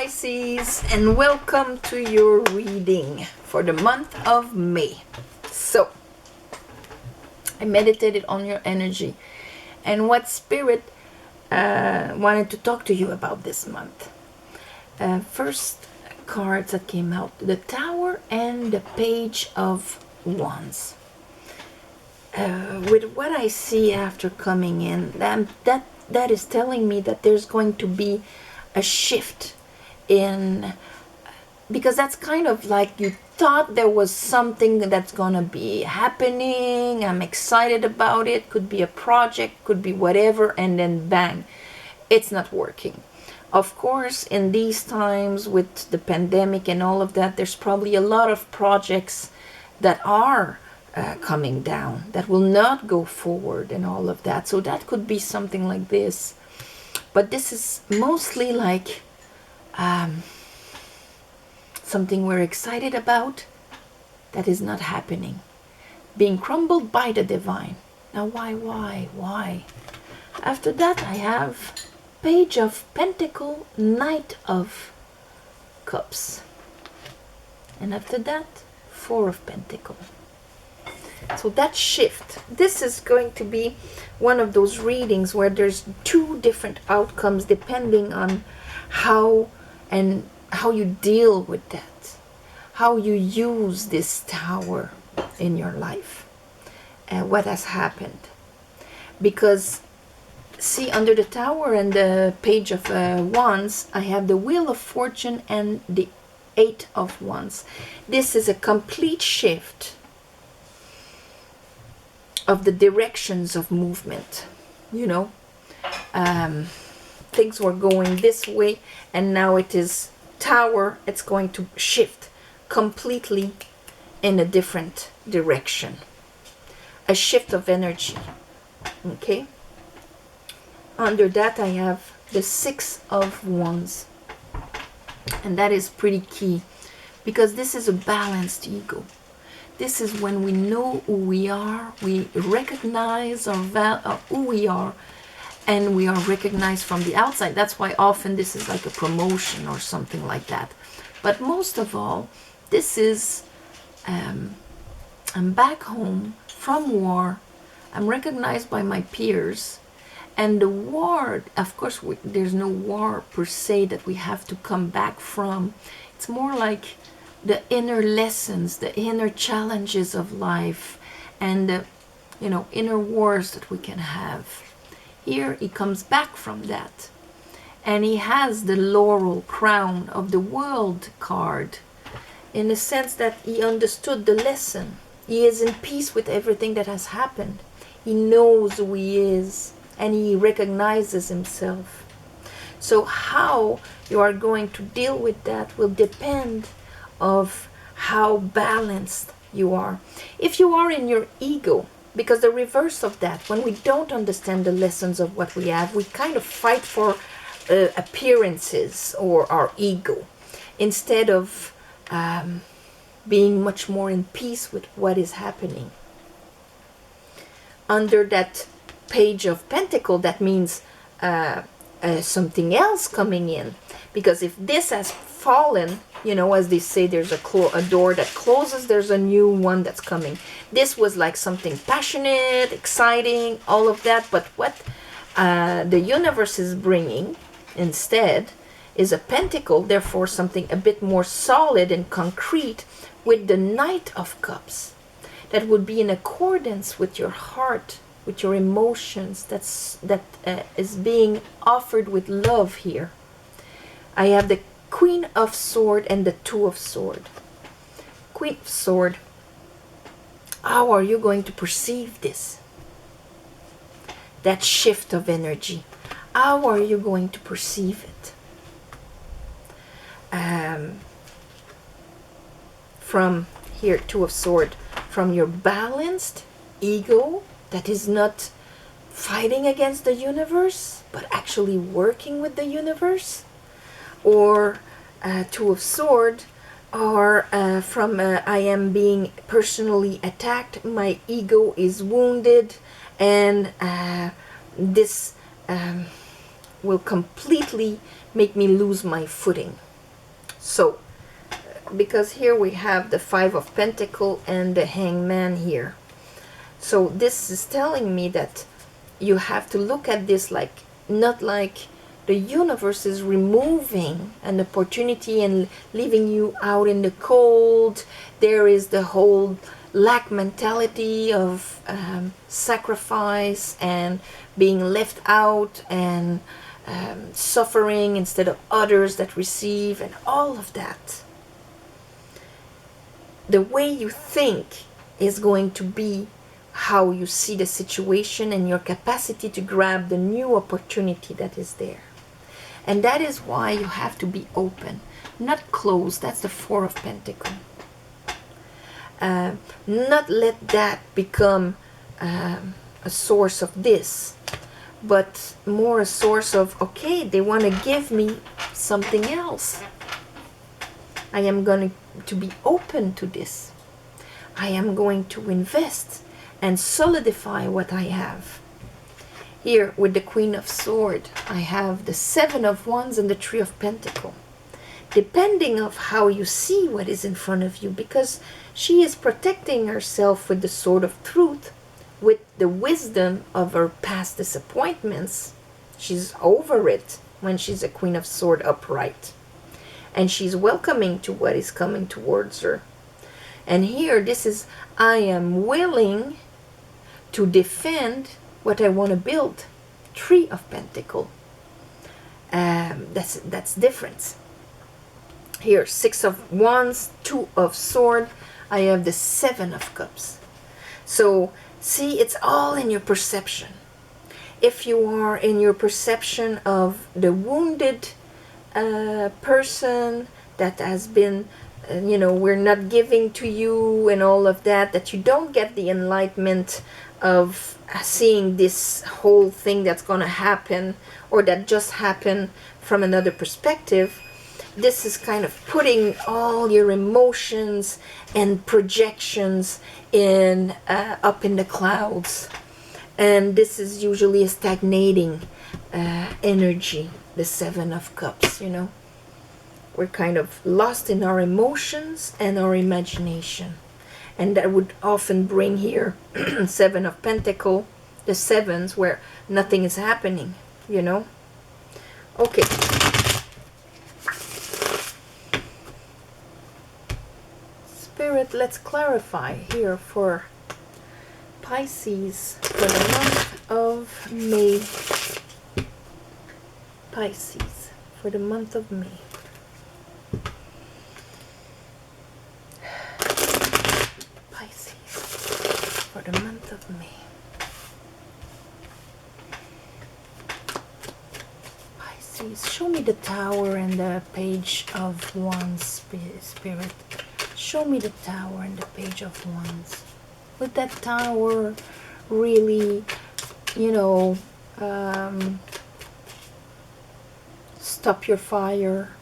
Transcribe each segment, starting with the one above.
Pisces, and welcome to your reading for the month of May. So, I meditated on your energy and what Spirit wanted to talk to you about this month. First cards that came out, the Tower and the Page of Wands. With what I see after coming in, that is telling me that there's going to be a shift in, because that's kind of like you thought there was something that's gonna be happening. I'm excited about it, could be a project, could be whatever, and then bang, it's not working. Of course, in these times with the pandemic and all of that, there's probably a lot of projects that are coming down, that will not go forward and all of that. So that could be something like this. But this is mostly like something we're excited about that is not happening. Being crumbled by the divine. Now why? After that I have Page of Pentacle, Knight of Cups. And after that, Four of Pentacle. So that shift, this is going to be one of those readings where there's two different outcomes depending on how you deal with that, how you use this tower in your life, and what has happened. Because see, under the Tower and the Page of Wands, I have the Wheel of Fortune and the Eight of Wands. This is a complete shift of the directions of movement. You know, things were going this way, and now it is Tower. It's going to shift completely in a different direction. A shift of energy. Okay. Under that I have the Six of Wands. And that is pretty key, because this is a balanced ego. This is when we know who we are, we recognize who we are, and we are recognized from the outside. That's why often this is like a promotion or something like that. But most of all, this is, I'm back home from war. I'm recognized by my peers. And the war, of course, there's no war per se that we have to come back from. It's more like the inner lessons, the inner challenges of life, and the, inner wars that we can have. Here he comes back from that, and he has the laurel crown of the World card, in the sense that he understood the lesson. He is in peace with everything that has happened. He knows who he is, and he recognizes himself. So how you are going to deal with that will depend of how balanced you are. If you are in your ego, because the reverse of that, when we don't understand the lessons of what we have, we kind of fight for appearances or our ego, instead of being much more in peace with what is happening. Under that Page of Pentacle, that means something else coming in. Because if this has fallen, as they say, there's a door that closes, there's a new one that's coming. This was like something passionate, exciting, all of that. But what the universe is bringing instead is a pentacle, therefore something a bit more solid and concrete, with the Knight of Cups. That would be in accordance with your heart, with your emotions, that is being offered with love here. I have the Queen of Sword and the Two of Sword. Queen of Sword, how are you going to perceive this? That shift of energy. How are you going to perceive it? From here, Two of Sword, from your balanced ego, that is not fighting against the universe, but actually working with the universe. Or Two of Sword, or from I am being personally attacked, my ego is wounded, and this will completely make me lose my footing. So, because here we have the Five of Pentacles and the Hangman here. So this is telling me that you have to look at this like, not like the universe is removing an opportunity and leaving you out in the cold. There is the whole lack mentality of sacrifice and being left out and suffering instead of others that receive, and all of that. The way you think is going to be how you see the situation and your capacity to grab the new opportunity that is there. And that is why you have to be open, not closed. That's the Four of Pentacles. Not let that become a source of this, but more a source of, okay, they want to give me something else. I am going to be open to this. I am going to invest and solidify what I have. Here with the Queen of Swords, I have the Seven of Wands and the Three of Pentacles. Depending of how you see what is in front of you, because she is protecting herself with the Sword of Truth, with the wisdom of her past disappointments. She's over it when she's a Queen of Swords upright. And she's welcoming to what is coming towards her. And here, this is, I am willing to defend what I want to build. Three of Pentacles. That's different. Here, Six of Wands, Two of Swords. I have the Seven of Cups. So, see, it's all in your perception. If you are in your perception of the wounded person that has been, we're not giving to you and all of that, that you don't get the enlightenment of seeing this whole thing that's going to happen or that just happened from another perspective. This is kind of putting all your emotions and projections in up in the clouds, and this is usually a stagnating energy. The Seven of Cups, we're kind of lost in our emotions and our imagination, and that would often bring here Seven of Pentacles, the sevens where nothing is happening. Okay. Spirit, let's clarify here for Pisces for the month of May. Pisces for the month of May. Pisces for the month of May. Pisces, show me the Tower and the Page of Wands, Spirit. Show me the Tower and the Page of Wands. With that Tower really, stop your fire?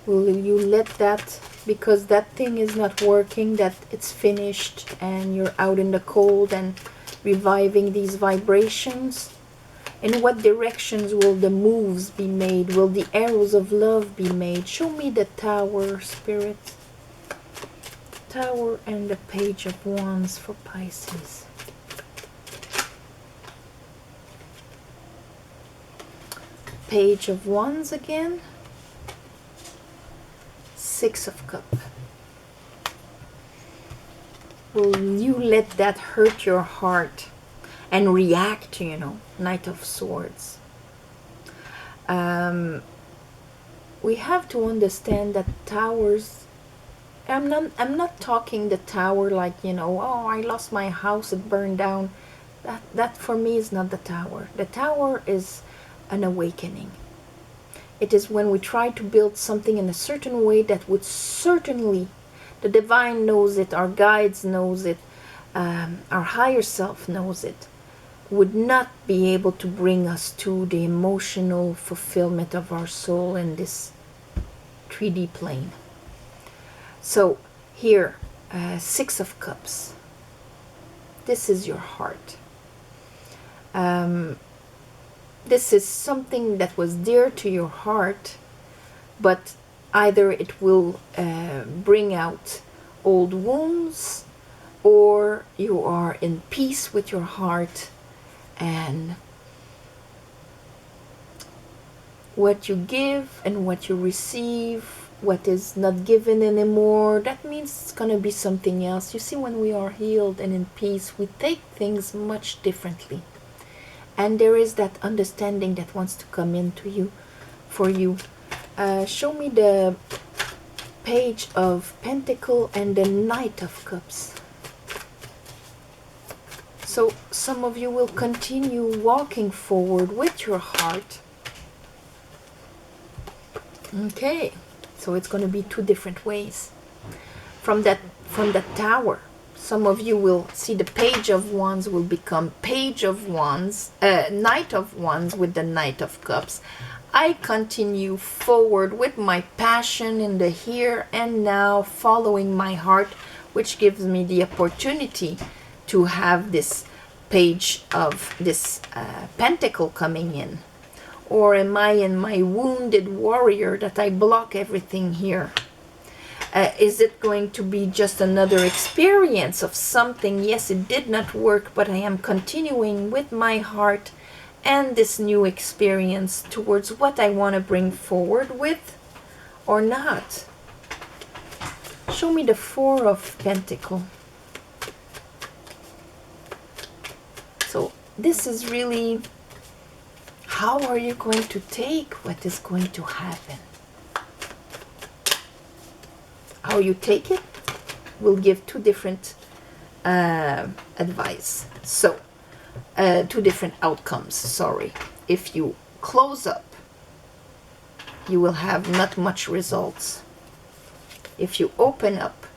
Will you let that, because that thing is not working, that it's finished and you're out in the cold, and reviving these vibrations? In what directions will the moves be made? Will the arrows of love be made? Show me the Tower, Spirit. Tower and the Page of Wands for Pisces. Page of Wands again. Six of Cups. Will you let that hurt your heart and react, Knight of Swords. We have to understand that towers, I'm not talking the tower like, oh, I lost my house, it burned down. That for me is not the tower. The tower is an awakening. It is when we try to build something in a certain way that would certainly, the divine knows it, our guides knows it, our higher self knows it, would not be able to bring us to the emotional fulfillment of our soul in this 3D plane. So here, Six of Cups. This is your heart. This is something that was dear to your heart, but either it will bring out old wounds, or you are in peace with your heart, and what you give and what you receive, what is not given anymore, that means it's going to be something else. You see, when we are healed and in peace, we take things much differently. And there is that understanding that wants to come into you, for you. Show me the Page of Pentacle and the Knight of Cups. So some of you will continue walking forward with your heart. Okay, so it's going to be two different ways. From that Tower, some of you will see the Page of Wands will become Page of Wands, Knight of Wands with the Knight of Cups. I continue forward with my passion in the here and now, following my heart, which gives me the opportunity to have this Page of this Pentacle coming in. Or am I in my wounded warrior that I block everything here? Is it going to be just another experience of something? Yes, it did not work, but I am continuing with my heart and this new experience towards what I want to bring forward with, or not. Show me the Four of Pentacles. So this is really, how are you going to take what is going to happen? How you take it will give two different advice. So, two different outcomes, sorry. If you close up, you will have not much results. If you open up,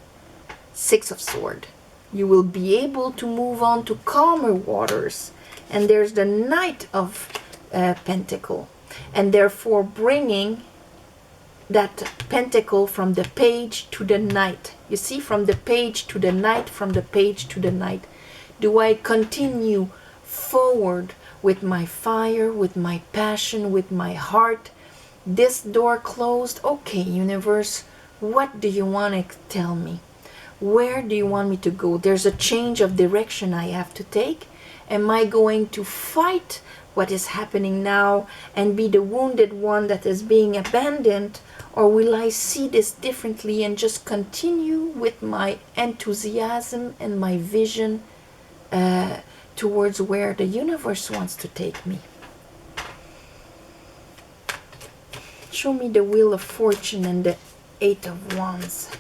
Six of Swords, you will be able to move on to calmer waters. And there's the Knight of Pentacle, and therefore bringing that pentacle from the Page to the Knight. You see, from the Page to the Knight, from the Page to the Knight. Do I continue forward with my fire, with my passion, with my heart? This door closed. Okay, universe, what do you want to tell me? Where do you want me to go? There's a change of direction I have to take. Am I going to fight what is happening now and be the wounded one that is being abandoned? Or will I see this differently and just continue with my enthusiasm and my vision towards where the universe wants to take me? Show me the Wheel of Fortune and the Eight of Wands.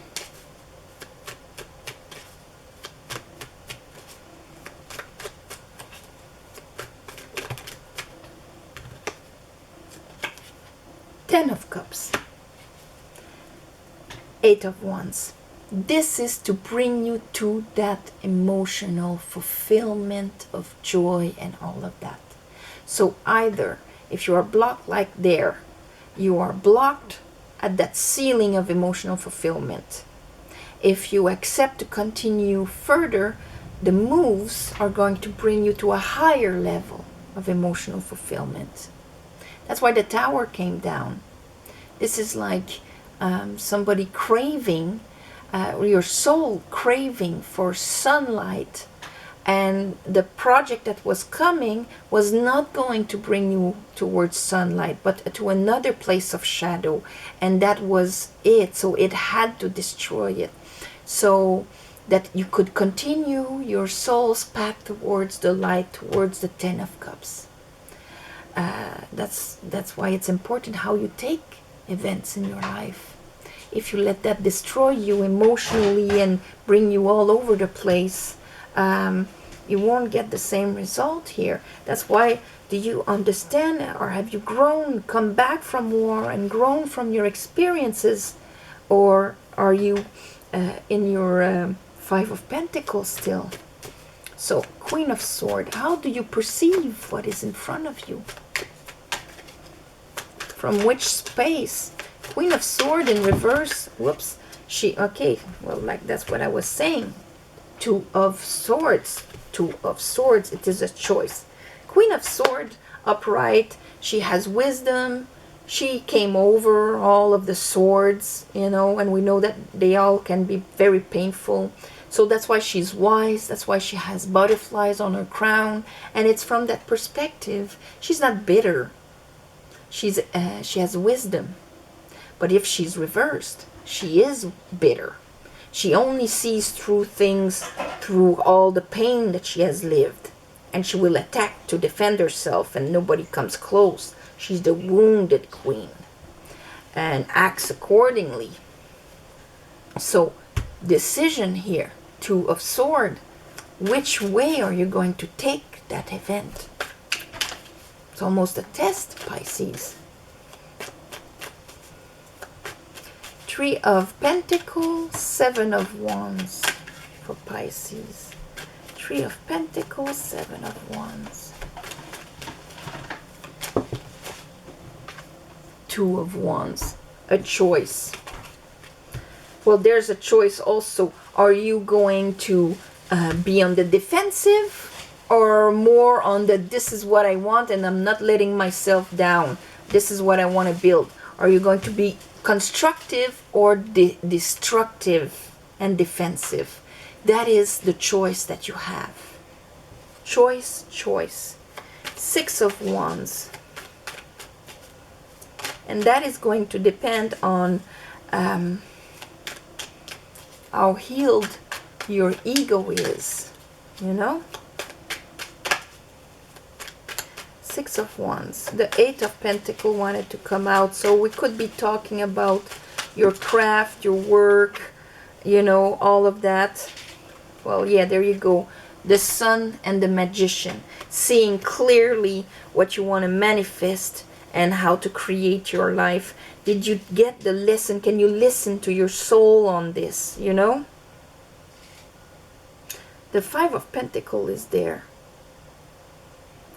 Ten of Cups. Eight of Wands. This is to bring you to that emotional fulfillment of joy and all of that. So either, if you are blocked like there, you are blocked at that ceiling of emotional fulfillment. If you accept to continue further, the moves are going to bring you to a higher level of emotional fulfillment. That's why the Tower came down. This is like somebody craving, your soul craving for sunlight, and the project that was coming was not going to bring you towards sunlight, but to another place of shadow, and that was it. So it had to destroy it, so that you could continue your soul's path towards the light, towards the Ten of Cups. That's why it's important how you take events in your life. If you let that destroy you emotionally and bring you all over the place, you won't get the same result here. That's why, do you understand, or have you grown, come back from war and grown from your experiences? Or are you in your Five of Pentacles still? So, Queen of Swords, how do you perceive what is in front of you? From which space? Queen of Swords in reverse. Whoops. Okay, well, like that's what I was saying. Two of Swords. Two of Swords. It is a choice. Queen of Swords, upright. She has wisdom. She came over all of the swords, you know, and we know that they all can be very painful. So that's why she's wise. That's why she has butterflies on her crown. And it's from that perspective. She's not bitter. She has wisdom. But if she's reversed, she is bitter. She only sees through things, through all the pain that she has lived. And she will attack to defend herself, and nobody comes close. She's the wounded queen and acts accordingly. So, decision here. 2 of Swords. Which way are you going to take that event? It's almost a test, Pisces. 3 of Pentacles, 7 of Wands for Pisces. 3 of Pentacles, 7 of Wands. 2 of Wands. A choice. Well, there's a choice also. Are you going to be on the defensive, or more on the this is what I want and I'm not letting myself down? This is what I want to build. Are you going to be constructive or destructive and defensive? That is the choice that you have. Choice, choice. 6 of Wands. And that is going to depend on how healed your ego is, you know? 6 of Wands. The 8 of Pentacles wanted to come out, so we could be talking about your craft, your work, you know, all of that. Well, yeah, there you go. The Sun and the Magician. Seeing clearly what you want to manifest and how to create your life. Did you get the lesson? Can you listen to your soul on this, you know? The 5 of Pentacles is there.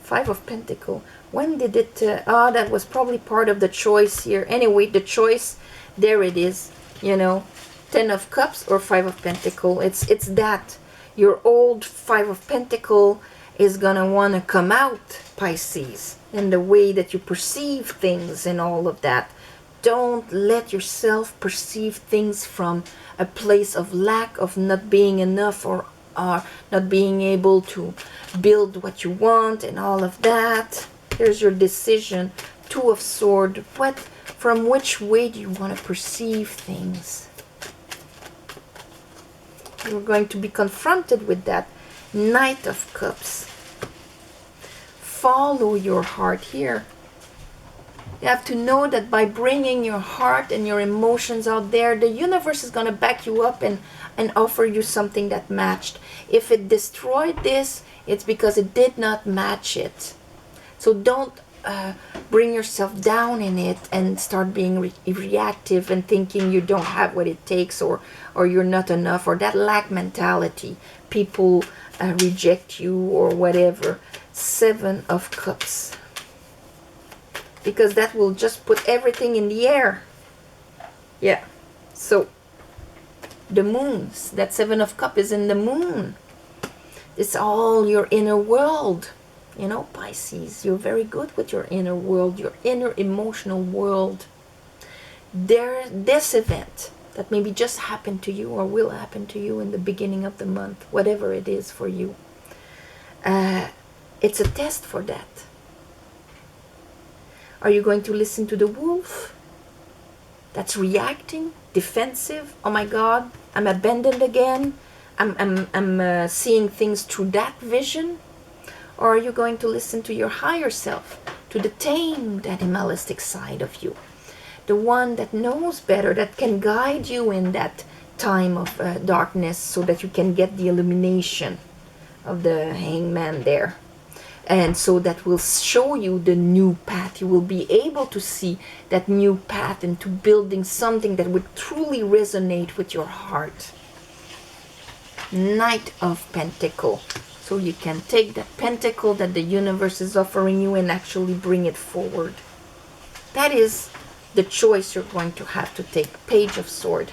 5 of Pentacles. When did it... that was probably part of the choice here. Anyway, the choice, there it is, you know. 10 of Cups or 5 of Pentacles. It's that. Your old 5 of Pentacles is going to want to come out, Pisces, in the way that you perceive things and all of that. Don't let yourself perceive things from a place of lack, of not being enough, or not being able to build what you want and all of that. Here's your decision. 2 of Swords. From which way do you want to perceive things? You're going to be confronted with that. Knight of Cups. Follow your heart here. You have to know that by bringing your heart and your emotions out there, the universe is going to back you up and offer you something that matched. If it destroyed this, it's because it did not match it. So don't bring yourself down in it and start being reactive and thinking you don't have what it takes, or you're not enough, or that lack mentality. People reject you or whatever. 7 of Cups. Because that will just put everything in the air. Yeah. So, the moons. That 7 of Cups is in the moon. It's all your inner world. You know, Pisces, you're very good with your inner world, your inner emotional world. This event that maybe just happened to you or will happen to you in the beginning of the month, whatever it is for you. It's a test for that. Are you going to listen to the wolf that's reacting, defensive? Oh my God, I'm abandoned again. I'm seeing things through that vision. Or are you going to listen to your higher self, to the tamed animalistic side of you, the one that knows better, that can guide you in that time of darkness, so that you can get the illumination of the hangman there? And so that will show you the new path. You will be able to see that new path into building something that would truly resonate with your heart. Knight of Pentacles. So you can take that pentacle that the universe is offering you and actually bring it forward. That is the choice you're going to have to take. Page of Swords.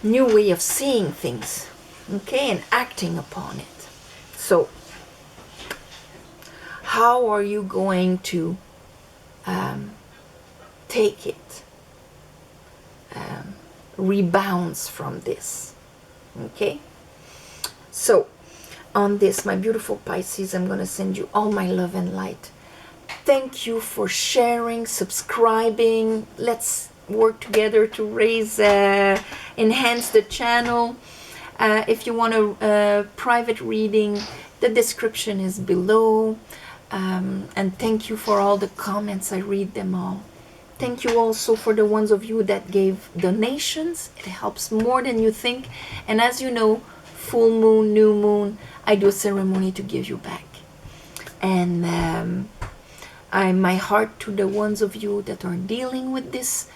New way of seeing things. Okay, and acting upon it. So, how are you going to take it, rebounds from this. Okay? So, on this, my beautiful Pisces, I'm going to send you all my love and light. Thank you for sharing, subscribing. Let's work together to enhance the channel. If you want a private reading, the description is below. And thank you for all the comments. I read them all. Thank you also for the ones of you that gave donations. It helps more than you think. And as you know, full moon, new moon, I do a ceremony to give you back. And my heart to the ones of you that are dealing with this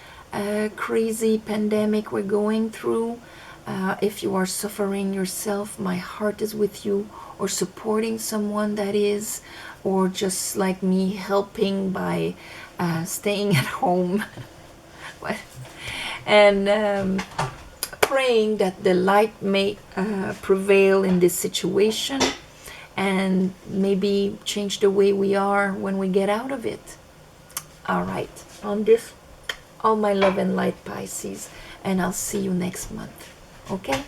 crazy pandemic we're going through. If you are suffering yourself, my heart is with you, or supporting someone that is, or just like me, helping by staying at home. And praying that the light may prevail in this situation, and maybe change the way we are when we get out of it. All right, on this, all my love and light, Pisces, and I'll see you next month. Okay?